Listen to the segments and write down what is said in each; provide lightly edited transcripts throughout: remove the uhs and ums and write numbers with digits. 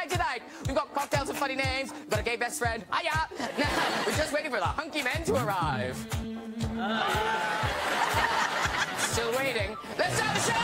tonight. We've got cocktails and funny names. We've got a gay best friend. Hiya! Now, we're just waiting for the hunky men to arrive. Still waiting. Let's start the show!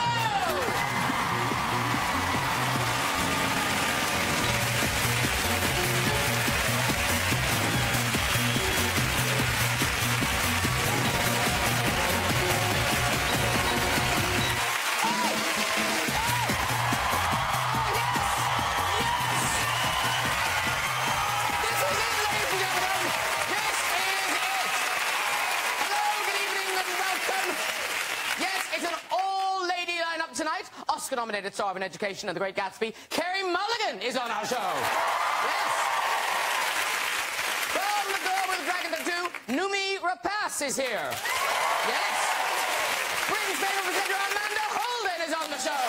Oscar-nominated star of An Education and The Great Gatsby, Carey Mulligan is on our show. Yes. From The Girl with the Dragon Tattoo, Noomi Rapace is here. Yes. Britain's favourite presenter, Amanda Holden, is on the show.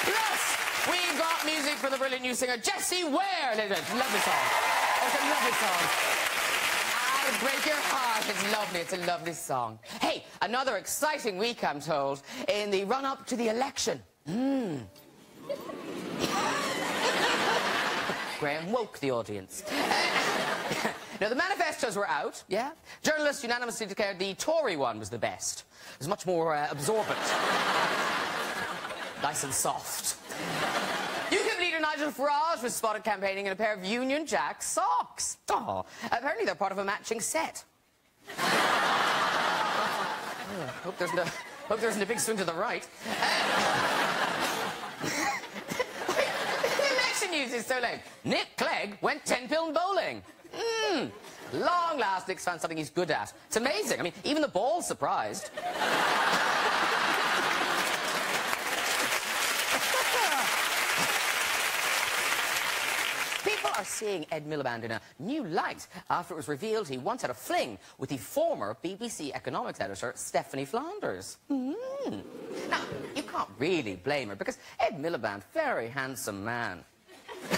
Plus, we've got music from the brilliant new singer Jessie Ware. Lovely song. Oh, it's a lovely song. I'll break your heart. It's lovely. It's a lovely song. Hey, another exciting week, I'm told, in the run-up to the election. Graham woke the audience. Now, the manifestos were out, yeah? Journalists unanimously declared the Tory one was the best. It was much more absorbent. Nice and soft. UKIP leader Nigel Farage was spotted campaigning in a pair of Union Jack socks. Oh, apparently they're part of a matching set. Hope there isn't a big swing to the right. The election news is so lame. Nick Clegg went 10-pin bowling. Long last, Nick's found something he's good at. It's amazing. I mean, even the ball's surprised. People are seeing Ed Miliband in a new light after it was revealed he once had a fling with the former BBC economics editor, Stephanie Flanders. Now, you can't really blame her, because Ed Miliband, very handsome man. Do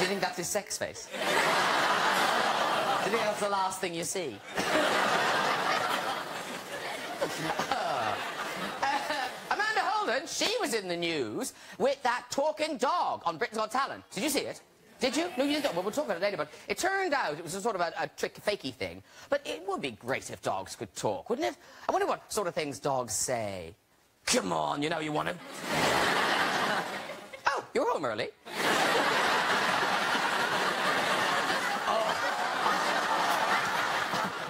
you think that's his sex face? Do you think that's the last thing you see? She was in the news with that talking dog on Britain's Got Talent. Did you see it? Did you? No, you didn't. Well, we'll talk about it later, but it turned out it was a sort of a trick, fakey thing. But it would be great if dogs could talk, wouldn't it? I wonder what sort of things dogs say. Come on, you know you want to... Oh, you're home early. Oh.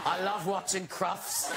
I love watching Crufts.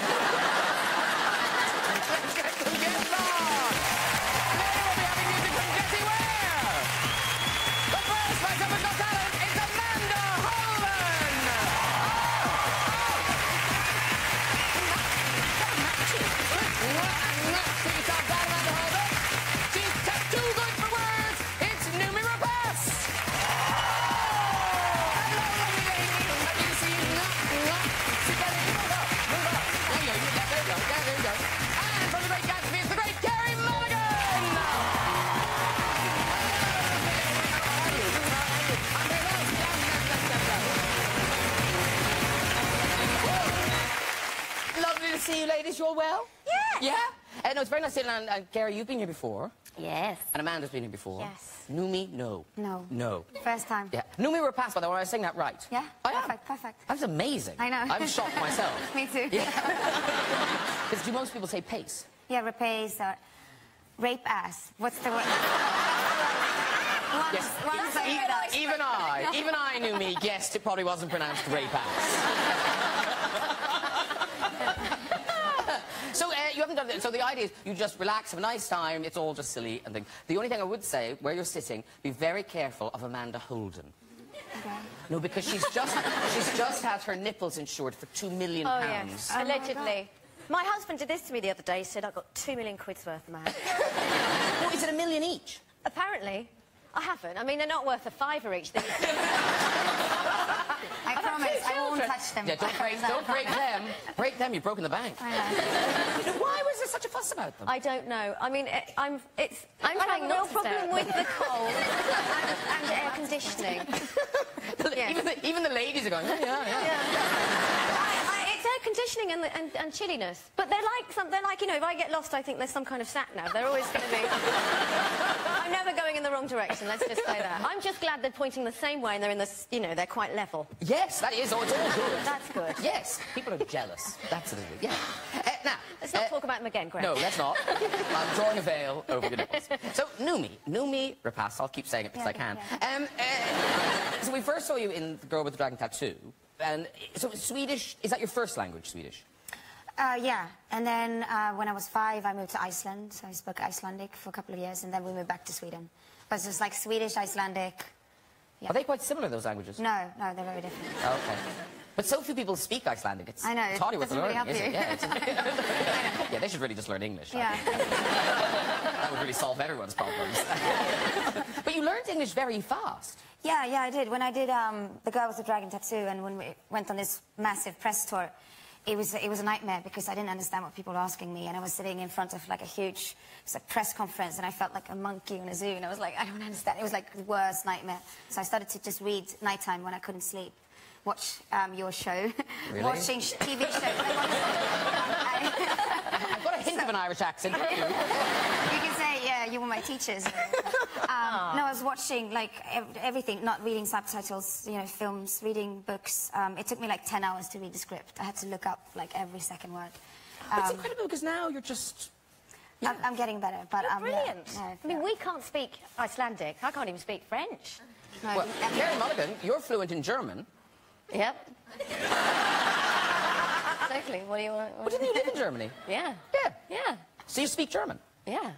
See you ladies, you all well? Yeah. Yeah? No, it's very nice sitting down. Gary, you've been here before. Yes. And Amanda's been here before. Yes. Noomi, no. No. No. First time. Yeah. Noomi Rapace, by the way, I was saying that right. Yeah? Perfect. Perfect. That was amazing. I know. I'm shocked myself. Me too. Yeah. Because do most people say pace? Yeah, rapace or rape ass. What's the word? Yes. Even I, Noomi, guessed it probably wasn't pronounced rape ass. So you haven't done it. So the idea is you just relax, have a nice time. It's all just silly and things. The only thing I would say, where you're sitting, be very careful of Amanda Holden. Okay. No, because she's just had her nipples insured for £2 million. Oh, yes. Allegedly. My husband did this to me the other day. He said I got £2 million worth of man. Well, is it $1 million each? Apparently. I haven't. I mean, they're not worth a fiver each. I promise, I won't touch them. Yeah, don't break them. Break them, you've broken the bank. I know. Why was there such a fuss about them? I don't know. I mean, I'm trying not to problem with the cold and air conditioning. Even the ladies are going, yeah. It's air conditioning and chilliness. But they're like, you know, if I get lost, I think there's some kind of sat-nav. They're always going to be... I'm never going in the wrong direction, let's just say that. I'm just glad they're pointing the same way and they're in the, you know, they're quite level. Yes, that is. Oh, it's all good. That's good. Yes, people are jealous. That's what it is. Yeah. Now... Let's not talk about them again, Greg. No, let's not. I'm drawing a veil over your nipples. So, Numi Rapace, I'll keep saying it because I can. Yeah. So we first saw you in The Girl with the Dragon Tattoo. And so Swedish, is that your first language, Swedish? Yeah, and then when I was 5, I moved to Iceland, so I spoke Icelandic for a couple of years, and then we moved back to Sweden. But it's just like Swedish, Icelandic. Yeah. Are they quite similar, those languages? No, they're very different. Okay. But so few people speak Icelandic. It's hardly worth learning, really isn't it? Yeah, yeah, they should really just learn English. Yeah. That would really solve everyone's problems. But you learned English very fast. Yeah, I did. When I did The Girl with the Dragon Tattoo, and when we went on this massive press tour, it was a nightmare because I didn't understand what people were asking me, and I was sitting in front of like a huge press conference, and I felt like a monkey in a zoo, and I was like, I don't understand. It was like the worst nightmare. So I started to just read nighttime when I couldn't sleep. Watch your show. Really? Watching TV shows. I've got a hint of an Irish accent. You can say, yeah, you were my teachers. No, I was watching, like, everything, not reading subtitles, you know, films, reading books. It took me, like, 10 hours to read the script. I had to look up, like, every second word. It's incredible because now you're just... Yeah. I'm getting better, but... Brilliant. Yeah, I mean, we can't speak Icelandic. I can't even speak French. No, well, Kerry Mulligan, you're fluent in German. Yep. Exactly. What do you want? But didn't you live in Germany? Yeah. Yeah. Yeah. So you speak German? Yeah.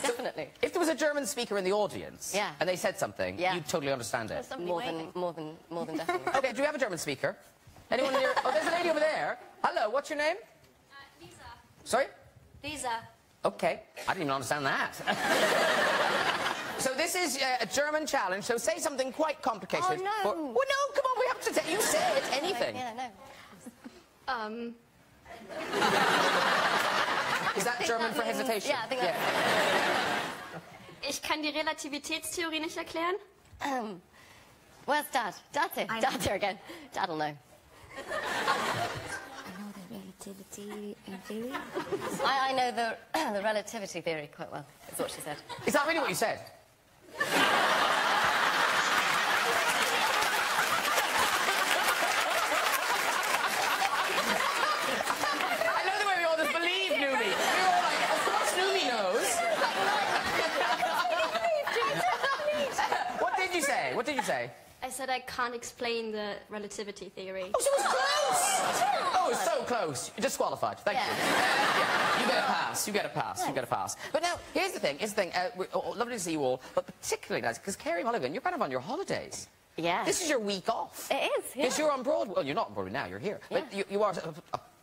Definitely. If there was a German speaker in the audience, and they said something, you'd totally understand it. More than definitely. Okay, do we have a German speaker? Anyone here? Oh, there's a lady over there. Hello, what's your name? Lisa. Sorry? Lisa. Okay, I didn't even understand that. So this is a German challenge, so say something quite complicated. Oh, no. Well, no, come on, we have to say... You say it, anything. Yeah, no. Is that German for hesitation? Yeah, I think that's... Ich kann die Relativitätstheorie nicht erklären. Where's Dad? Dad's here. Dad's here again. Dad'll know. I know the relativity theory. I know the relativity theory quite well, is what she said. Is that really what you said? I love the way we all just believe Numi. We're all like, of course Numi knows. What did you say? What did you say? I said I can't explain the relativity theory. Oh, so it was close! Oh, it was so close. You're disqualified. Thank you. You get a pass. You get a pass. You get a pass. But now, here's the thing. Lovely to see you all, but particularly nice, because Kerry Mulligan, you're kind of on your holidays. Yeah. This is your week off. It is, yeah. Because you're on Broadway. Well, you're not on Broadway now. You're here. But you are,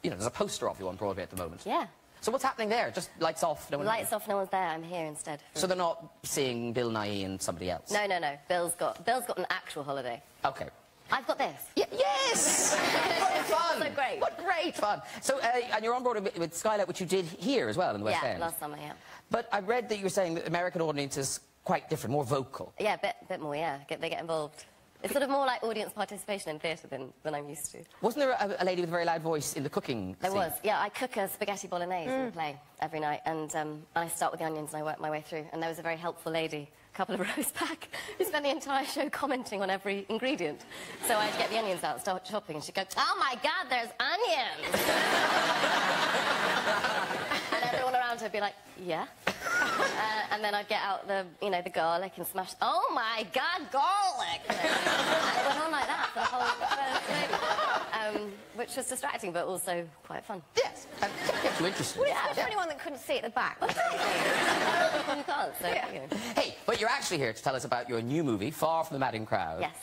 you know, there's a poster of you on Broadway at the moment. Yeah. So what's happening there? Just lights off? No one... Lights off, no one's there. I'm here instead. So they're not seeing Bill Nighy and somebody else? No. Bill's got an actual holiday. Okay. I've got this. Yes! What fun! So great. What great fun! So, and you're on board with Skylight, which you did here as well in the West End. Yeah, last summer, yeah. But I read that you were saying that the American audience is quite different, more vocal. Yeah, a bit more, yeah. They get involved. It's sort of more like audience participation in theatre than I'm used to. Wasn't there a lady with a very loud voice in the cooking There scene? was, yeah. I cook a spaghetti bolognese in the play every night, and I start with the onions and I work my way through. And there was a very helpful lady, a couple of rows back, who spent the entire show commenting on every ingredient. So I'd get the onions out, start chopping, and she'd go, "Oh my God, there's onions!" And everyone around her would be like, "Yeah." And then I'd get out the garlic and smash. "Oh my God, garlic!" And it went on like that for the whole thing, which was distracting, but also quite fun. Yes, and kept you interested. Well, yeah, for anyone that couldn't see at the back. You can't, so, you know. Hey, but you're actually here to tell us about your new movie, Far from the Madding Crowd. Yes.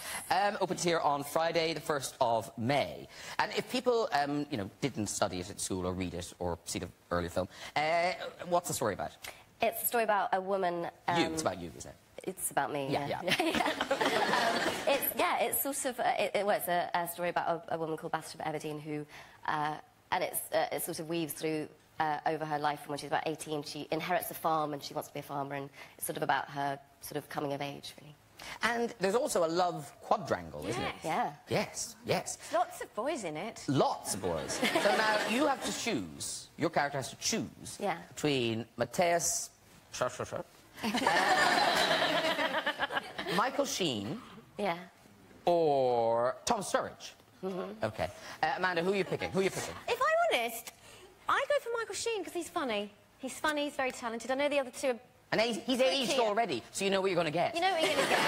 Opens here on Friday, the 1st of May. And if people, you know, didn't study it at school or read it or see the earlier film, what's the story about? It's a story about a woman... It's about you, isn't it? It's about me, yeah. It's sort of... it's a story about a woman called Bathsheba Everdeen who... and it sort of weaves through over her life from when she's about 18. She inherits a farm and she wants to be a farmer, and it's sort of about her sort of coming of age, really. And there's also a love quadrangle, isn't it? Yeah. Yes, yes. Lots of boys in it. Lots of boys. So now you have to choose, your character has to choose between Matthias, Michael Sheen, or Tom Sturridge. Okay. Amanda, who are you picking? Who are you picking? If I'm honest, I go for Michael Sheen because he's funny. He's funny, he's very talented. I know the other two are... And he's aged already, so you know what you're going to get. You know what you're going to get.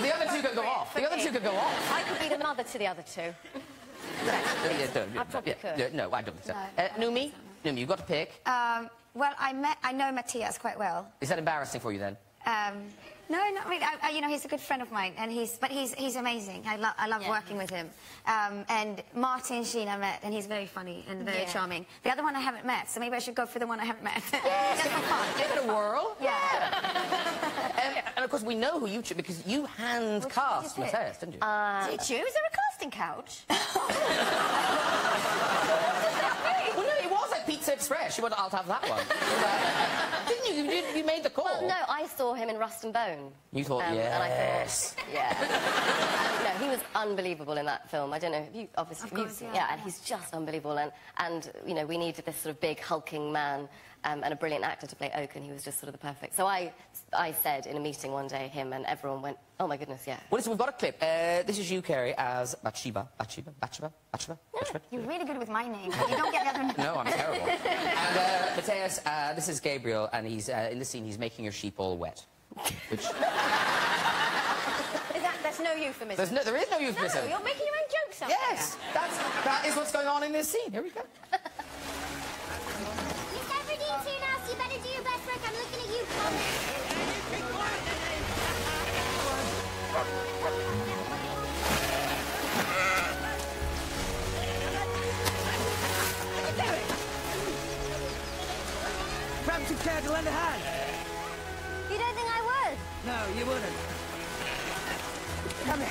The other two could go off. The other two could go off. I could be the mother to the other two. I probably could. No, I don't think so. Numi, you've got to pick. Well, I know Matthias quite well. Is that embarrassing for you then? No, not really. You know, he's a good friend of mine, and he's amazing. I love working with him. And Martin Sheen I met, and he's very funny and very charming. The other one I haven't met, so maybe I should go for the one I haven't met. Yes, just for fun. Give it a whirl. Yeah. And of course, we know who you chose because you hand-cast Matthias, didn't you? Did you? Is there a casting couch? Well, no, it was at Pizza Express. You went, I'll have that one. Didn't you? You made the call. Well, no, I saw him in Rust and Bone. You thought, yes. And I thought, no, he was unbelievable in that film. I don't know if you, obviously, of course, and he's just unbelievable. And you know, we needed this sort of big hulking man and a brilliant actor to play Oak, and he was just sort of the perfect. So I said in a meeting one day, him, and everyone went, oh my goodness, yeah. Well, listen, we've got a clip. This is you, Kerry, as Bathsheba. You're really good with my name, but you don't get the other name. No, I'm terrible. And Matthias, this is Gabriel, and he's in the scene. He's making your sheep all wet. Which That's no euphemism. there is no euphemism. No, you're making your own jokes up Yes, that is what's going on in this scene. Here we go. Miss Everdean's here now, so you better do your best work. I'm looking at you, Paul. Perhaps you care to lend a hand? You don't think I would? No, you wouldn't. Come in.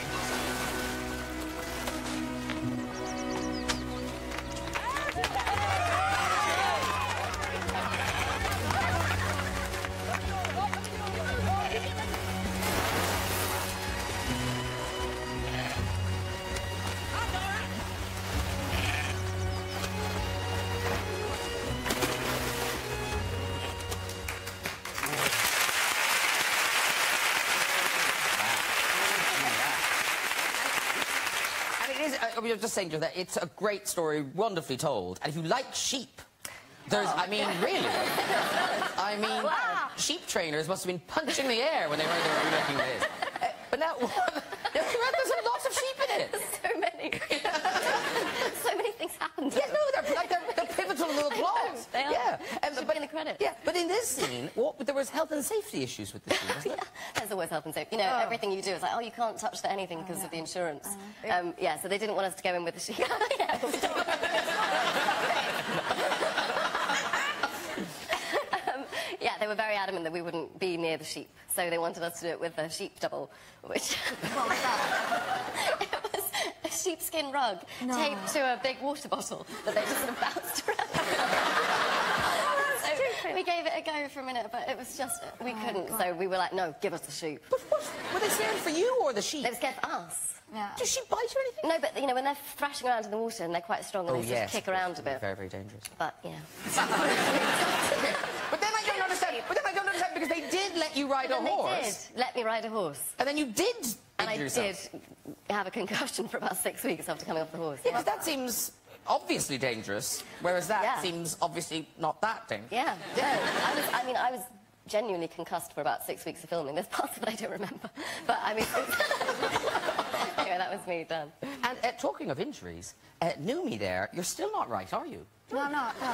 We were just saying to you that it's a great story, wonderfully told. And if you like sheep, there's, I mean, really. I mean, sheep trainers must have been punching the air when they heard they were making this. But now, there's a lot of sheep in it. So many. So many things happened. Yes, no, they're pivotal little plots. They are. Yeah. Should be in the credits. Yeah, but in this scene, there was health and safety issues with this scene, wasn't there? There's always health and safety. You know, everything you do is like, oh, you can't touch anything because of the insurance. Yeah, so they didn't want us to go in with the sheep. Yeah, they were very adamant that we wouldn't be near the sheep, so they wanted us to do it with a sheep double, which... What was that? It was a sheepskin rug taped to a big water bottle that they just sort of bounced around. So we gave it a go for a minute, but it was just... We couldn't, so we were like, no, give us the sheep. But what? Were they scared for you or the sheep? They were scared for us. Yeah. Does she bite or anything? No, but, you know, when they're thrashing around in the water and they're quite strong and they sort of kick around a bit. Very, very dangerous. But, you know. But then I don't understand, because they did let you ride a horse. They did let me ride a horse. And then you did And I injure yourself. did have a concussion for about 6 weeks after coming off the horse. Yeah, because that seems obviously dangerous, whereas that seems obviously not that dangerous. Yeah. No, I was genuinely concussed for about 6 weeks of filming. There's parts of it I don't remember. But, I mean... Anyway, that was me done. And talking of injuries, Numi there, you're still not right, are you? No, I'm not. No.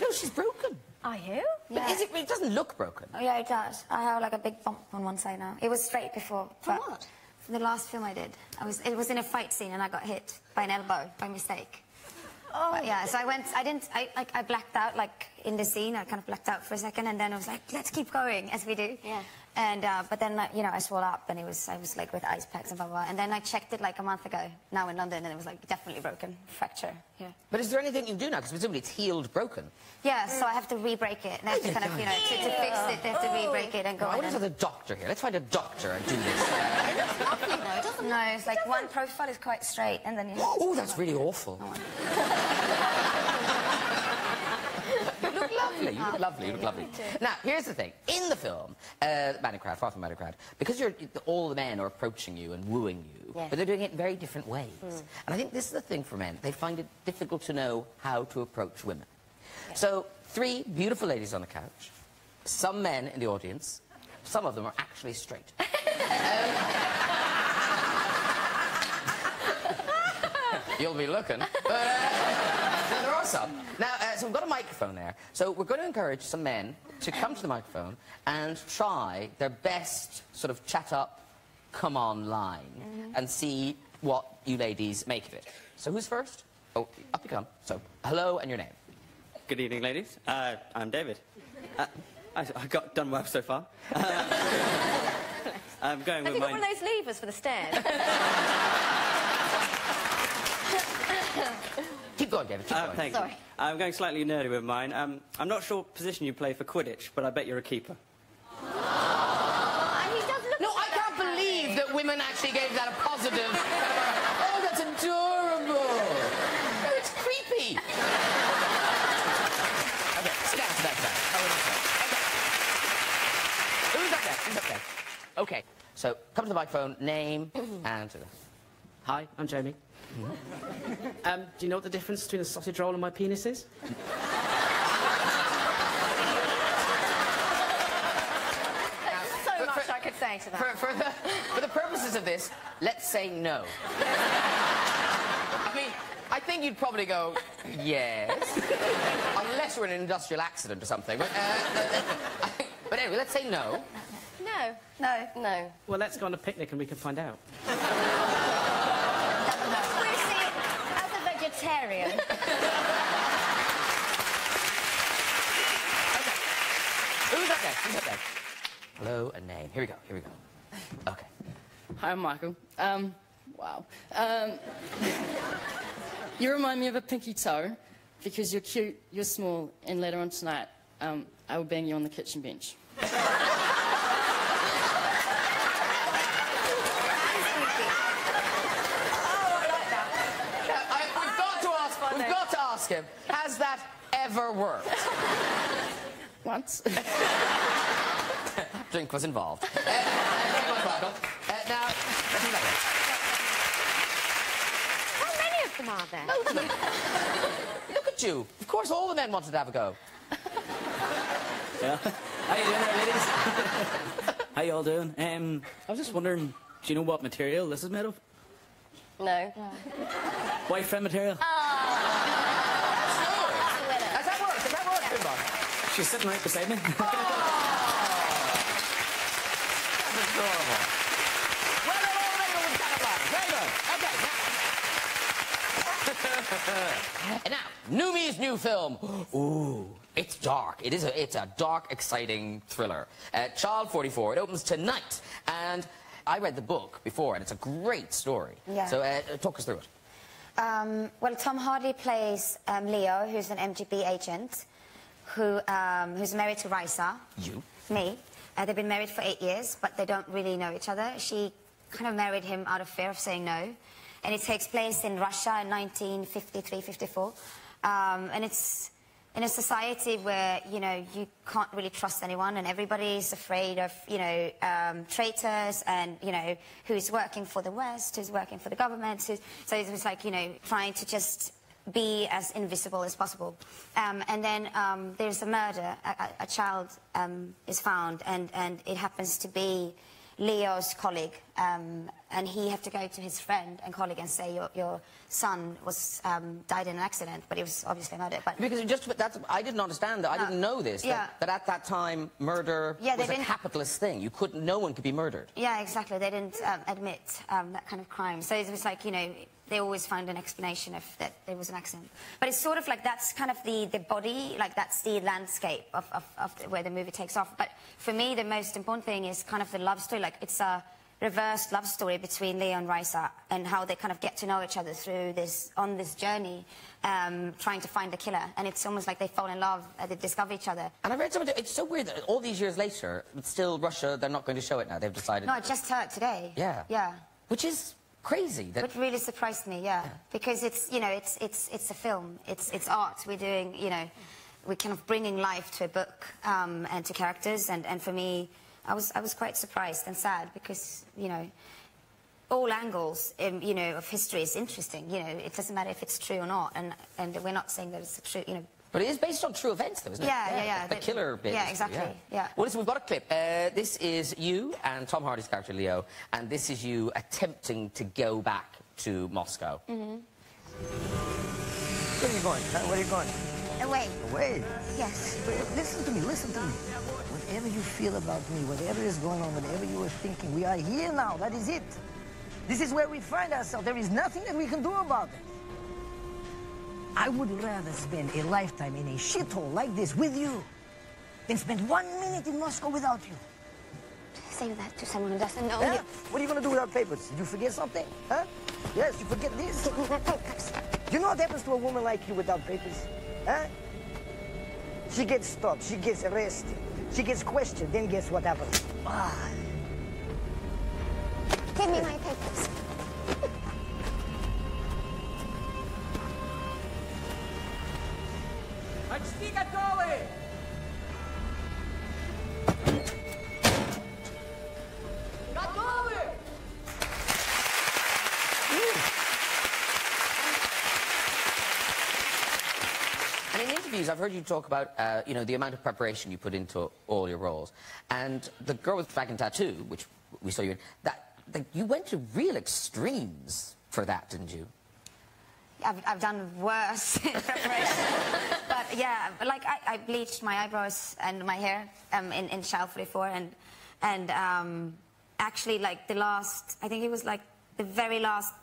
No, she's broken. Are you? But it doesn't look broken. Oh, yeah, it does. I have like a big bump on one side now. It was straight before. For what? For the last film I did. It was in a fight scene and I got hit by an elbow by mistake. Oh. But, yeah, so I blacked out, like, in the scene. I kind of blacked out for a second and then I was like, let's keep going, as we do. Yeah. And, but then, you know, I swelled up and I was like with ice packs and blah, blah, blah. And then I checked it like a month ago, now in London, and it was like definitely broken, fracture, yeah. But is there anything you can do now? Because presumably it's healed broken. Yeah, so I have to re-break it. And I have to kind of, you know, to fix it, they have to re-break it and go I on. want to have a doctor here. Let's find a doctor and do this. No, it's like one profile is quite straight, and then you... Oh, that's really awful. You look lovely. You look lovely. You look lovely. Now, here's the thing. In the film, Manicrad, far from Manicrad, because all the men are approaching you and wooing you, but they're doing it in very different ways. And I think this is the thing for men. They find it difficult to know how to approach women. So, 3 beautiful ladies on the couch, some men in the audience, some of them are actually straight. You'll be looking. There are some. Now, so we've got a microphone there. So we're going to encourage some men to come to the microphone and try their best sort of chat up, come on line, and see what you ladies make of it. So who's first? Oh, up you come. So, hello and your name. Good evening, ladies. I'm David. I got done well so far. I'm going with Have you got one of those levers for the stairs? Keep going, David. Keep going. Thank Sorry. you. I'm going slightly nerdy with mine. I'm not sure what position you play for Quidditch, but I bet you're a keeper. And he does look No, I can't believe that women actually gave that a positive. Oh, that's adorable. No, it's creepy. Okay, sit down, sit down, sit down. Oh, okay. Who's up there? Who's up there? Okay, so come to the microphone, name, and... Hi, I'm Jamie. Do you know what the difference between a sausage roll and my penis is? so much I could say to that. For the purposes of this, let's say no. I mean, I think you'd probably go, yes. Unless you're in an industrial accident or something. But anyway, let's say no. No. No. No. Well, let's go on a picnic and we can find out. As a vegetarian. Okay. Who's up there? Who's up there? Hello, a name. Here we go, here we go. Okay. Hi, I'm Michael. Wow. You remind me of a pinky toe because you're cute, you're small, and later on tonight, I will bang you on the kitchen bench. We've got to ask him, has that ever worked? Once. Drink was involved. Now, How many of them are there? look at you. Of course, all the men wanted to have a go. Yeah. How you doing there, ladies? How you all doing? I was just wondering, do you know what material this is made of? No. White friend material? Has that worked? Has that worked, Finbar? She's sitting right beside me. That's adorable. Well done, all the men with Very good. Okay, now. And now, Numi's new film. Ooh, it's dark. It's a dark, exciting thriller. Child 44. It opens tonight. And I read the book before, and it's a great story. Yeah. So talk us through it. Well, Tom Hardy plays Leo, who's an MGB agent, who's married to Raisa. You? Me. They've been married for 8 years, but they don't really know each other. She kind of married him out of fear of saying no. And it takes place in Russia in 1953-54. And it's in a society where, you know, you can't really trust anyone and everybody's afraid of, you know, traitors and, you know, who's working for the West, who's working for the government. So it was like, you know, trying to just be as invisible as possible. And then there's a murder. A child is found and it happens to be Leo's colleague, and he had to go to his friend and colleague and say, your son was died in an accident, but he was obviously murdered. But because I didn't understand that. I didn't know this. Yeah. That at that time, murder was a capitalist thing. You couldn't. No one could be murdered. Yeah, exactly. They didn't admit that kind of crime. So it was like, you know, they always found an explanation of that there was an accident. But it's sort of like that's kind of the body, like that's the landscape of where the movie takes off. But for me, the most important thing is kind of the love story. Like it's a reverse love story between Leo and Risa, and how they kind of get to know each other through this, on this journey, trying to find the killer. And it's almost like they fall in love, they discover each other. And I read something, it's so weird that all these years later, still Russia, they're not going to show it now. They've decided. No, I just heard today. Yeah. Yeah. Which is crazy. That... It really surprised me, yeah. Because it's, you know, it's a film. It's art. We're doing, you know, we're kind of bringing life to a book and to characters. And for me, I was quite surprised and sad because, you know, all angles, you know, of history is interesting. You know, it doesn't matter if it's true or not. And we're not saying that it's true, you know. But it is based on true events, though, isn't it? Yeah. The killer bit. Yeah, exactly, yeah. Well, listen, we've got a clip. This is you and Tom Hardy's character, Leo, and this is you attempting to go back to Moscow. Mm-hmm. Where are you going? Where are you going? Away. Away? Yes. Listen to me, listen to me. Whatever you feel about me, whatever is going on, whatever you are thinking, we are here now. That is it. This is where we find ourselves. There is nothing that we can do about it. I would rather spend a lifetime in a shithole like this with you than spend 1 minute in Moscow without you. Say that to someone who doesn't know Huh? you. What are you going to do without papers? Did you forget something? Huh? Yes, you forget this? Give me my papers. You know what happens to a woman like you without papers? Huh? She gets stopped, she gets arrested, she gets questioned, then guess what happens? Ah. Give me my papers. Почти готовы! Готовы! And in interviews, I've heard you talk about, you know, the amount of preparation you put into all your roles. And the girl with Dragon Tattoo, which we saw you in, you went to real extremes for that, didn't you? I've done worse in preparation. But yeah, like I bleached my eyebrows and my hair in Shell 44, and actually like the last, I think it was like the very last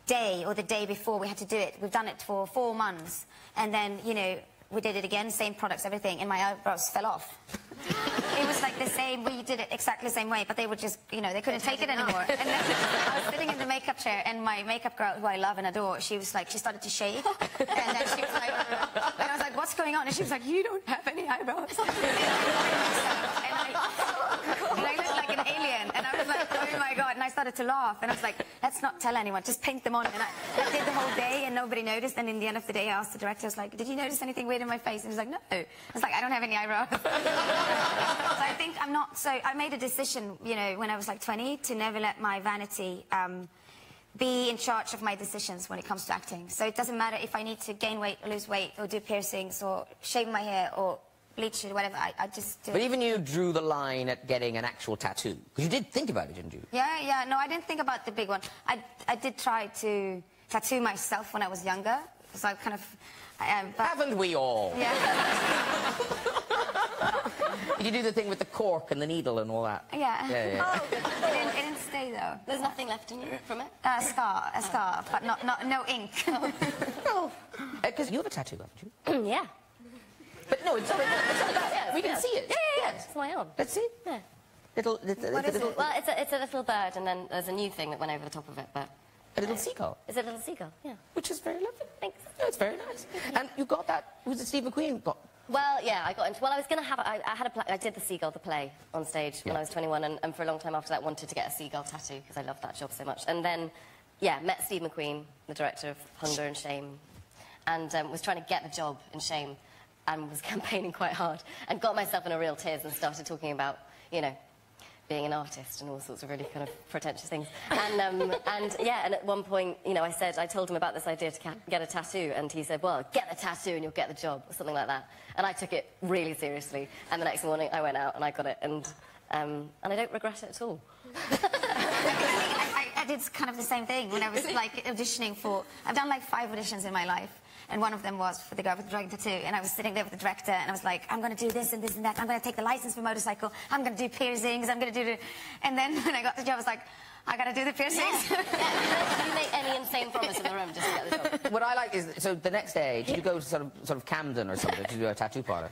day or the day before we had to do it. We've done it for 4 months, and then, you know, we did it again, same products, everything, and my eyebrows fell off. It was like the same, we did it exactly the same way, but they would just, you know, they couldn't take it anymore. And then I was sitting in the makeup chair, and my makeup girl, who I love and adore, she was like, she started to shave. And then she was like, and I was like, what's going on? And she was like, you don't have any eyebrows. And I looked like an alien, and I was like, oh my God. And I started to laugh, and I was like, let's not tell anyone, just paint them on. And I did the whole day, and nobody noticed. And in the end of the day, I asked the director, I was like, did you notice anything weird in my face? And he was like, no. I was like, I don't have any eyebrows. So I think I'm not so... I made a decision, you know, when I was like 20, to never let my vanity be in charge of my decisions when it comes to acting. So it doesn't matter if I need to gain weight or lose weight or do piercings or shave my hair or bleach it, whatever. I just do But it. even you drew the line at getting an actual tattoo. Because you did think about it, didn't you? Yeah. No, I didn't think about the big one. I did try to tattoo myself when I was younger. So I kind of... but Haven't we all? yeah. Did you do the thing with the cork and the needle and all that? Yeah. Yeah. Oh, it didn't stay, though. There's nothing left in you from it? A scar, but no ink. Because you have a tattoo, haven't you? Yeah. But no, it's not that. Yeah, We can see it. Yeah. It's my own. Let's see. Yeah. Little, What is it? Well, it's a little bird, and then there's a new thing that went over the top of it, but... a little seagull. Is it a little seagull? Yeah. Which is very lovely. Thanks. No, it's very nice. And you got that, was it Steve McQueen got? Well, yeah, I got into... Well, I was going to have... I did the seagull, the play, on stage when I was 21, and for a long time after that wanted to get a seagull tattoo, because I loved that job so much. And then, yeah, met Steve McQueen, the director of Hunger and Shame, and was trying to get the job in Shame, and was campaigning quite hard, and got myself in a real tears and started talking about, you know, being an artist and all sorts of really kind of pretentious things. And yeah, and at one point, you know, I told him about this idea to get a tattoo, and he said, well, get the tattoo and you'll get the job, or something like that. And I took it really seriously, and the next morning I went out and I got it, and I don't regret it at all. I did kind of the same thing when I was like auditioning for... I've done like 5 auditions in my life, and one of them was for the girl with the dragon tattoo, and I was sitting there with the director, and I was like, I'm going to do this and this and that, I'm going to take the license for motorcycle, I'm going to do piercings, I'm going to do... And then when I got the job, I was like, I gotta do the piercings. Yeah, you make any insane promise in the room just to get the job. What I like is, so the next day, did you go to sort of Camden or something to do a tattoo parlour?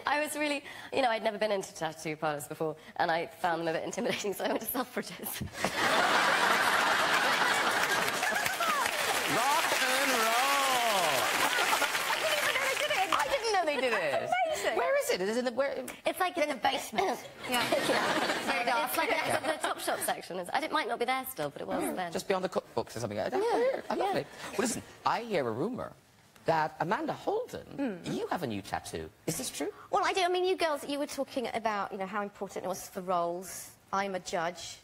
I was really, you know, I'd never been into tattoo parlours before, and I found them a bit intimidating, so I went to Selfridges. Rock and roll! I didn't know they did it. Amazing. Where is it? Is it in the... Where... It's like in the basement. Yeah. Very dark. It's like the Top Shop section. It might not be there still, but it was then. Just beyond the cookbooks or something. That's weird. I love it. Well, listen, I hear a rumour that Amanda Holden, you have a new tattoo. Is this true? Well, I do. I mean, you girls, you were talking about, you know, how important it was for roles. I'm a judge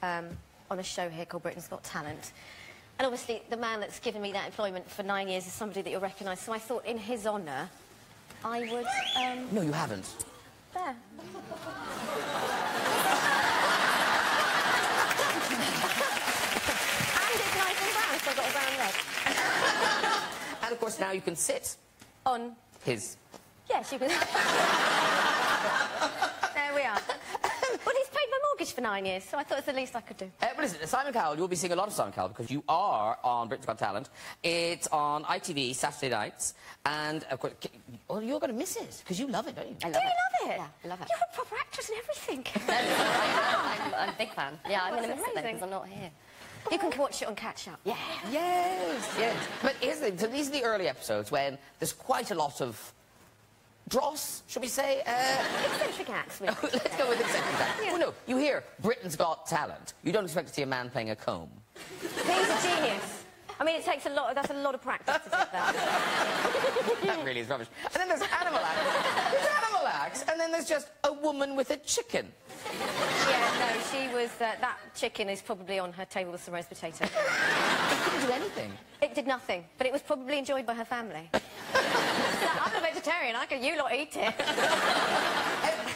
on a show here called Britain's Got Talent. And obviously, the man that's given me that employment for 9 years is somebody that you'll recognise. So I thought, in his honour, I would... No, you haven't. There. And it's nice and brown, so I've got a brown leg. And, of course, now you can sit On... his... Yes, you can... There we are. Well, he's paid my mortgage for 9 years, so I thought it's the least I could do. Well, listen, Simon Cowell, you'll be seeing a lot of Simon Cowell because you are on Britain's Got Talent. It's on ITV Saturday nights. And, of course, well, you're going to miss it because you love it, don't you? I love Do it. you love it? Yeah, I love it. You're a proper actress and everything. I'm a big fan. Yeah, I'm going to miss it amazing. because I'm not here. You can watch it on Catch Up. Yeah. Yes, yes. But here's the thing. So these are the early episodes when there's quite a lot of dross, should we say? Eccentric acts, really. Let's go with eccentric acts. Well, no, you hear Britain's Got Talent. You don't expect to see a man playing a comb. He's a genius. I mean, it takes a lot. That's a lot of practice to do that. That really is rubbish. And then there's animal acts. There's animal acts, and then there's just a woman with a chicken. Yeah, no, she was... that chicken is probably on her table with some roast potato. It didn't do anything. It did nothing, but it was probably enjoyed by her family. I'm a vegetarian. You lot eat it.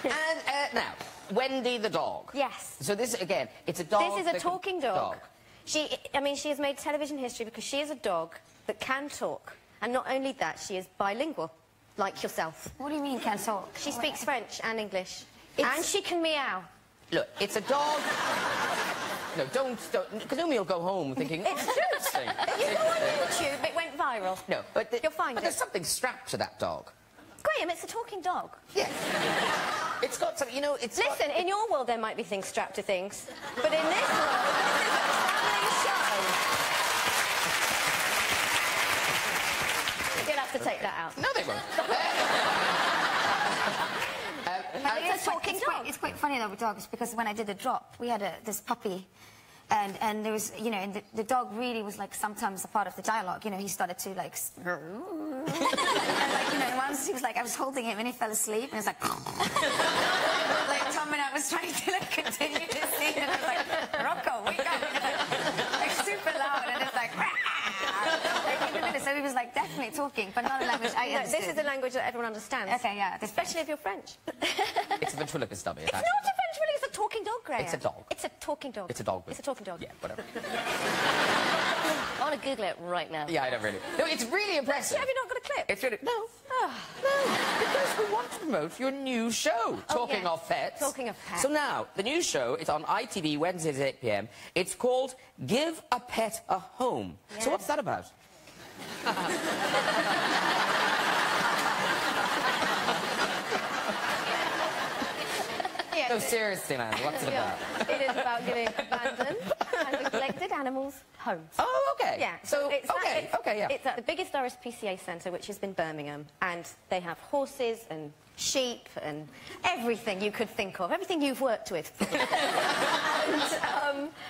And now, Wendy the dog. Yes. So this, again, it's a dog... This is a talking dog. She has made television history because she is a dog that can talk. And not only that, she is bilingual, like yourself. What do you mean can talk? She speaks French and English. And she can meow. Look, it's a dog... No, don't... Because Umi will go home thinking... It's interesting. You know on YouTube, it went viral. No, but... You'll find But there's something strapped to that dog. Graham, it's a talking dog. Yes. It's got something, you know, it's... Listen, in your world there might be things strapped to things, but in this world, this is a travelling show. You'll have to take that out. No, they won't. It's quite funny though with dogs because when I did the drop, we had this puppy, and there was, you know, and the dog really was like sometimes a part of the dialogue. You know, he started to like, and, like, you know, once he was like, I was holding him and he fell asleep and it was like, like Tom and I was trying to like continue the scene and I was like, Rocco, wake up, like super loud and it's like. Like, in the minute, so he was like definitely talking, but not a language I understood. This is a language that everyone understands. Okay, yeah. Especially if you're French. It's a ventriloquist dummy. It's not a ventriloquist, it's a talking dog, Graham. It's a dog. It's a talking dog. It's a dog. It's a talking dog. Yeah, whatever. I want to Google it right now. Yeah, I don't really. No, it's really impressive. Have you not got a clip? It's really... No. No, because we want to promote your new show, Talking of Pets. Talking of Pets. So now, the new show, it's on ITV Wednesdays at 8 p.m. It's called Give a Pet a Home. Yeah. So what's that about? No, seriously, man, what's it about? It is about giving abandoned and neglected animals homes. Oh, okay. Yeah. So, it's yeah. It's at the biggest RSPCA centre, which is in Birmingham, and they have horses and sheep and everything you could think of, everything you've worked with.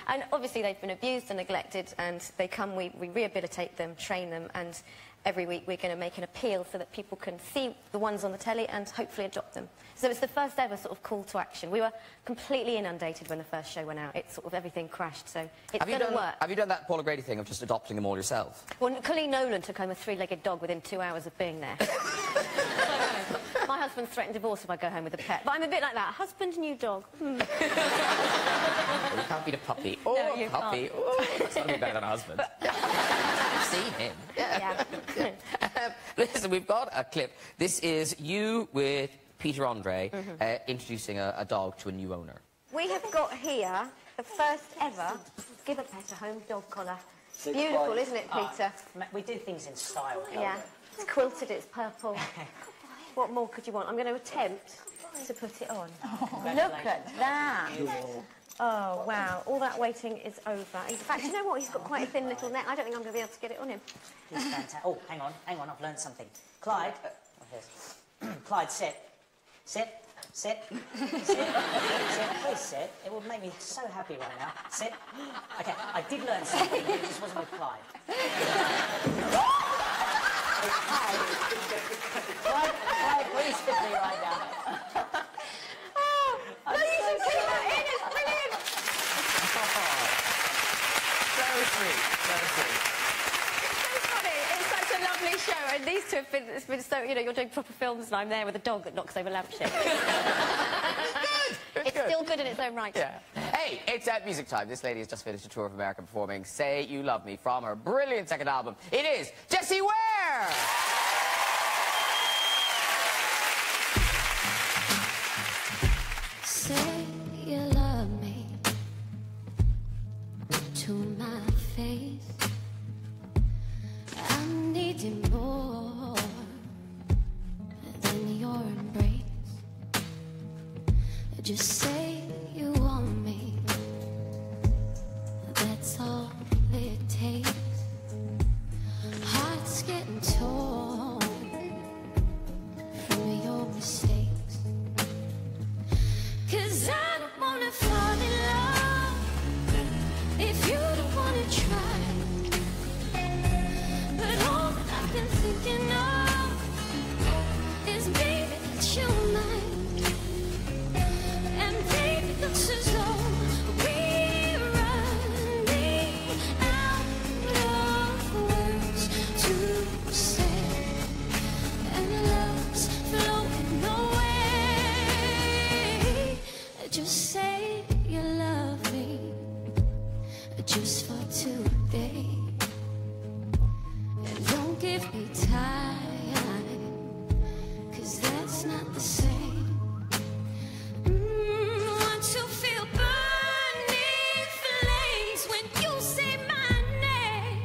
and obviously they've been abused and neglected, and they come, we rehabilitate them, train them, and every week we're going to make an appeal so that people can see the ones on the telly and hopefully adopt them. So it's the first ever sort of call to action. We were completely inundated when the first show went out. It sort of everything crashed, so it's going to work. Have you done that Paul O'Grady thing of just adopting them all yourself? Well, Colleen Nolan took home a three-legged dog within 2 hours of being there. My husband's threatened divorce if I go home with a pet. But I'm a bit like that. Husband, new dog. Well, you can't beat a puppy. Oh, No, a you puppy. can't. Oh, that's got to be better than a husband. I've seen him. Yeah. Listen, we've got a clip. This is you with Peter Andre introducing a dog to a new owner. We have got here the first ever Give a Pet a Home dog collar. It's beautiful, isn't it, Peter? We do things in style. Yeah. It's quilted, it's purple. What more could you want? I'm going to attempt to put it on. Look at that. Oh, wow. All that waiting is over. In fact, you know what? He's got quite a thin little neck. I don't think I'm going to be able to get it on him. He's fantastic. Oh, hang on, I've learned something. Clyde, Clyde, sit. Sit. Sit. Sit. Sit. Please sit. It would make me so happy right now. Sit. Okay, I did learn something, but it just wasn't with Clyde. Clyde, please fit me right now. No, you should keep that in. It's brilliant. So sweet. So sweet. It's so funny. It's such a lovely show. And these two have been, it's been so, you know, you're doing proper films and I'm there with a dog that knocks over lampshades. It's still good in its own right. Yeah. Hey, it's music time. This lady has just finished a tour of America performing Say You Love Me from her brilliant second album. It is Jessie Ware! Say you love me to my face. I need you more than your embrace. Just say you want me. That's all it takes. Hearts getting torn from your mistakes. 'Cause I don't wanna fall in love if you don't wanna try. But all that I've been thinking of is maybe that you're mine. And baby, it looks as though we're running out of words to say, and love's flowing away. Just say you love me, just for today. And don't give me time, 'cause that's not the same. Want to feel burning flames when you say my name.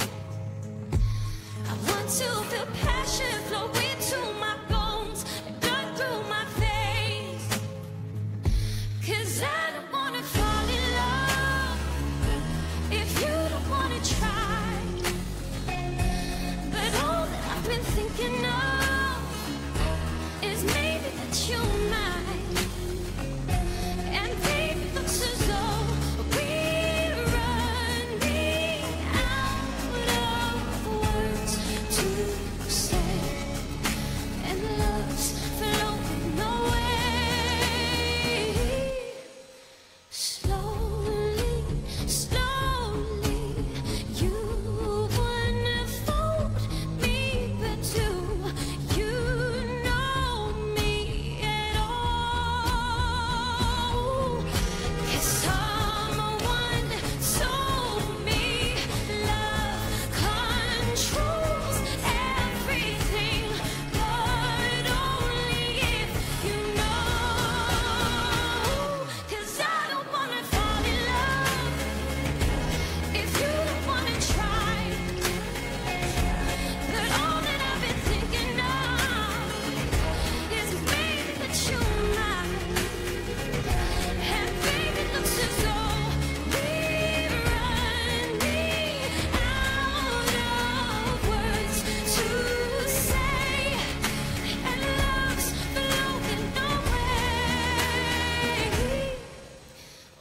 I want to feel passion flow into my bones and blood through my veins. 'Cause I don't wanna fall in love if you don't wanna try. But all that I've been thinking of is maybe that you're mine. And baby, it looks as though we're running out of words to say, and love's flowing away. Slowly, slowly, you wanna fold me, but do you know me at all? 'Cause someone told me love controls everything, but only if you know. 'Cause I don't wanna fall in love if you don't wanna try. But all that I've been thinking of is maybe that you're mine. And baby, it looks as though we're running out of words to say, and love's flowing away.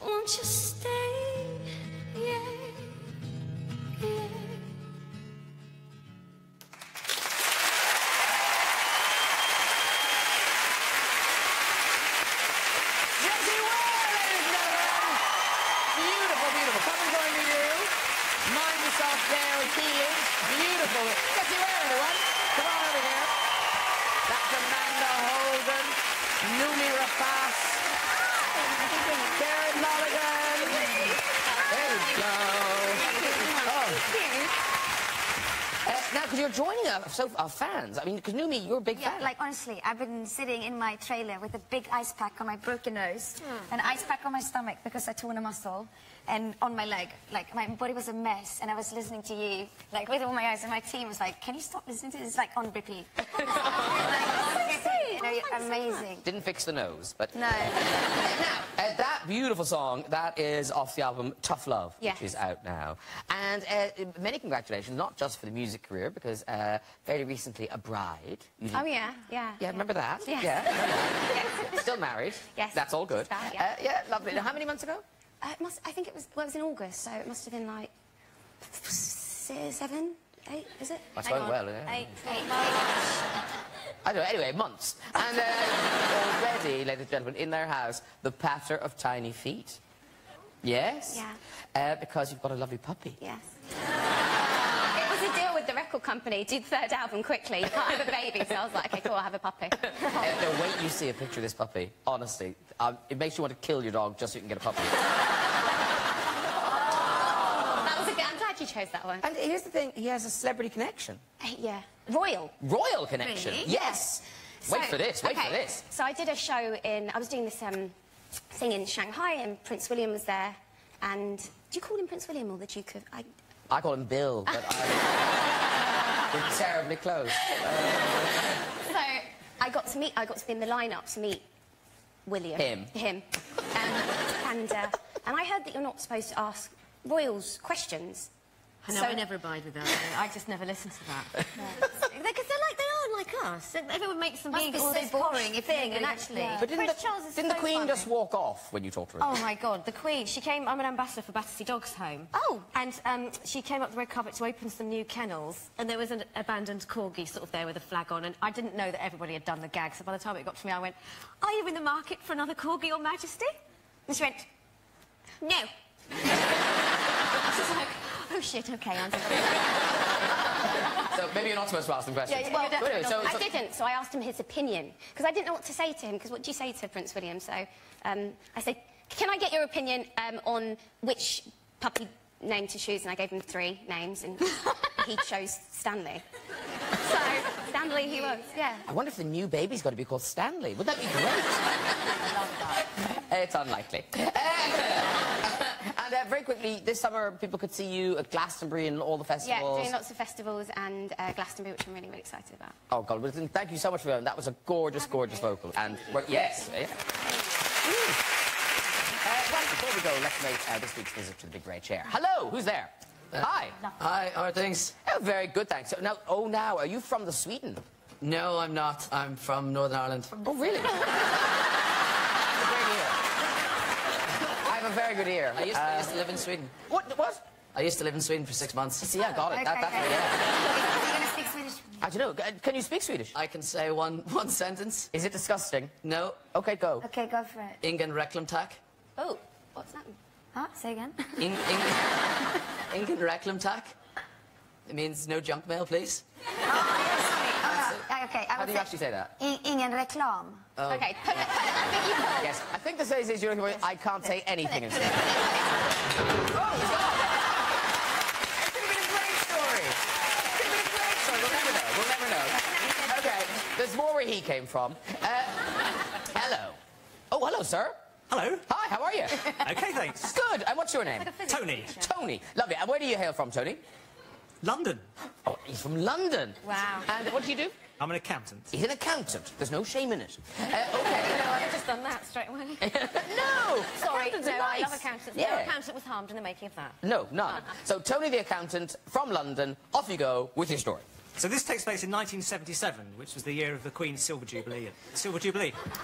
Won't you stay? Yeah, yeah. Jessie Ware, ladies and gentlemen! Beautiful, beautiful. Come and join me, you. Mind yourself there, healing. Beautiful. Jessie Ware, everyone. Come on over here. That's Amanda Holden. Numi Rafas. Karen Mulligan. There we go. Oh. Now, because you're joining our fans. I mean, because Numi, you're a big fan. Like, honestly, I've been sitting in my trailer with a big ice pack on my broken nose, an ice pack on my stomach because I torn a muscle, and on my leg. Like, my body was a mess, and I was listening to you, like, with all my eyes, and my team was like, can you stop listening to this? It's like on repeat. Amazing. Didn't fix the nose, but... No. Now, that beautiful song, that is off the album Tough Love, which is out now. And many congratulations, not just for the music career, because very recently a bride. Oh, yeah. Yeah, remember that? Yes. Yeah. Yes. Still married. Yes. That's all good. That, yeah. Yeah, lovely. Now, how many months ago? I think it was in August, so it must have been like 7, 8, is it? That's going well, yeah. 8. I don't know, anyway, months. And already, ladies and gentlemen, in their house, the patter of tiny feet. Yes? Yeah. Because you've got a lovely puppy. Yes. It was a deal with the record company. Do the third album quickly. You can't have a baby. So I was like, okay, cool, I'll have a puppy. No, wait you see a picture of this puppy. Honestly, it makes you want to kill your dog just so you can get a puppy. That was a good... I'm glad you chose that one. And here's the thing, he has a celebrity connection. Yeah. Royal. Royal connection? Really? Yes. Wait for this, wait for this. So I did a show in... I was doing this thing in Shanghai, and Prince William was there. And... Do you call him Prince William or the Duke of... I call him Bill, but we're terribly close. So I got to be in the lineup to meet William. Him. And I heard that you're not supposed to ask royals questions. I know, I never abide with that. I just never listen to that. Because they are like us. Everyone makes them Must be so boring if thing, you and really- actually... Yeah. But didn't the Queen funny. just walk off when you talked to her? Oh, my God, the Queen. She came... I'm an ambassador for Battersea Dogs Home. Oh. And she came up the red carpet to open some new kennels, and there was an abandoned corgi sort of there with a flag on, and I didn't know that everybody had done the gag, so by the time it got to me, I went, are you in the market for another corgi, Your Majesty? And she went, no. She's like, oh, shit, OK, I'm So maybe you're not supposed to ask them questions. Well, I didn't, so I asked him his opinion. Because I didn't know what to say to him, because what do you say to Prince William? So I said, can I get your opinion on which puppy name to choose? And I gave him 3 names, and he chose Stanley. So, Stanley he was, yeah. I wonder if the new baby's got to be called Stanley. Would that be great? I love that. It's unlikely. And very quickly, this summer, people could see you at Glastonbury and all the festivals. Yeah, doing lots of festivals and Glastonbury, which I'm really, really excited about. Oh, God. Well, thank you so much for that. That was a gorgeous, gorgeous vocal. And, well, yes. Yeah. Well, before we go, let's make this week's visit to the big grey chair. Hello, who's there? Hi. Hi, how are things? Oh, very good, thanks. So, now, are you from Sweden? No, I'm not. I'm from Northern Ireland. Oh, really? I have a very good ear. I used to live in Sweden. What? I used to live in Sweden for 6 months. See, I got it. Okay, Yeah. Are you going to speak Swedish? I don't know. Can you speak Swedish? I can say one sentence. Is it disgusting? No. Okay, go. Okay, go for it. Ingen reklamtak. Oh, what's that? Huh? Say again. Ingen reklamtak. It means no junk mail, please. Okay, How do you actually say that? Ingen reklam. Oh. Okay, put it, I think you put it. Yes, I think the phrase is I can't say anything instead. Oh, God! It could have been a great story. It could have been a great story. We'll never know. Okay, there's more where he came from. Hello. Oh, hello, sir. Hello. Hi, how are you? Okay, thanks. Good. And what's your name? Tony. Tony. Lovely. And where do you hail from, Tony? London. Oh, he's from London. Wow. And what do you do? I'm an accountant. He's an accountant. There's no shame in it. Okay. I've just done that straight away. No! Sorry, Accountants no, are I nice. love accountants. Yeah. No accountant was harmed in the making of that. No, none. So, Tony the accountant from London, off you go with your story. So this takes place in 1977, which was the year of the Queen's Silver Jubilee.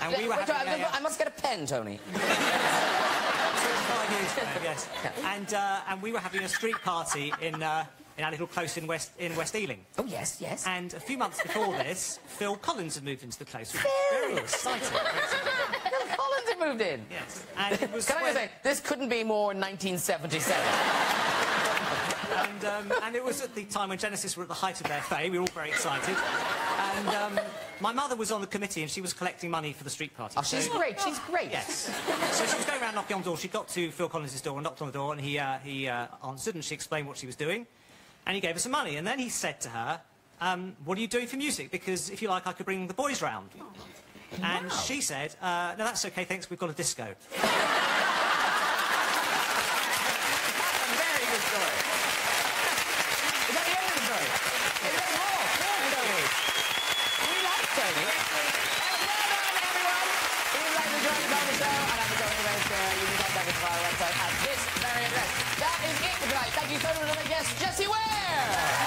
And we were having I must get a pen, Tony. 25 years ago, yes. And we were having a street party in our little close in West Ealing. Oh, yes, yes. And a few months before this, Phil Collins had moved into the close. Very exciting. Phil Collins had moved in. Yes. And it was Can I just say, this couldn't be more 1977. And it was at the time when Genesis were at the height of their fame. We were all very excited. And my mother was on the committee and she was collecting money for the street party. Oh, she's great, she's great. Yes. So she was going around knocking on the door. She got to Phil Collins' door and knocked on the door, and he answered, and she explained what she was doing. And he gave her some money. And then he said to her, what are you doing for music? Because if you like, I could bring the boys round. And she said, no, that's OK, thanks, we've got a disco. Very good story. Is that the end of the story? Is there more? We like Tony. Well done, everyone. If you'd like to join us on the show, and have a go on the radio show, you can contact us via our website at this very address. That is it for tonight. Thank you so much to my guest, Jessie Ware.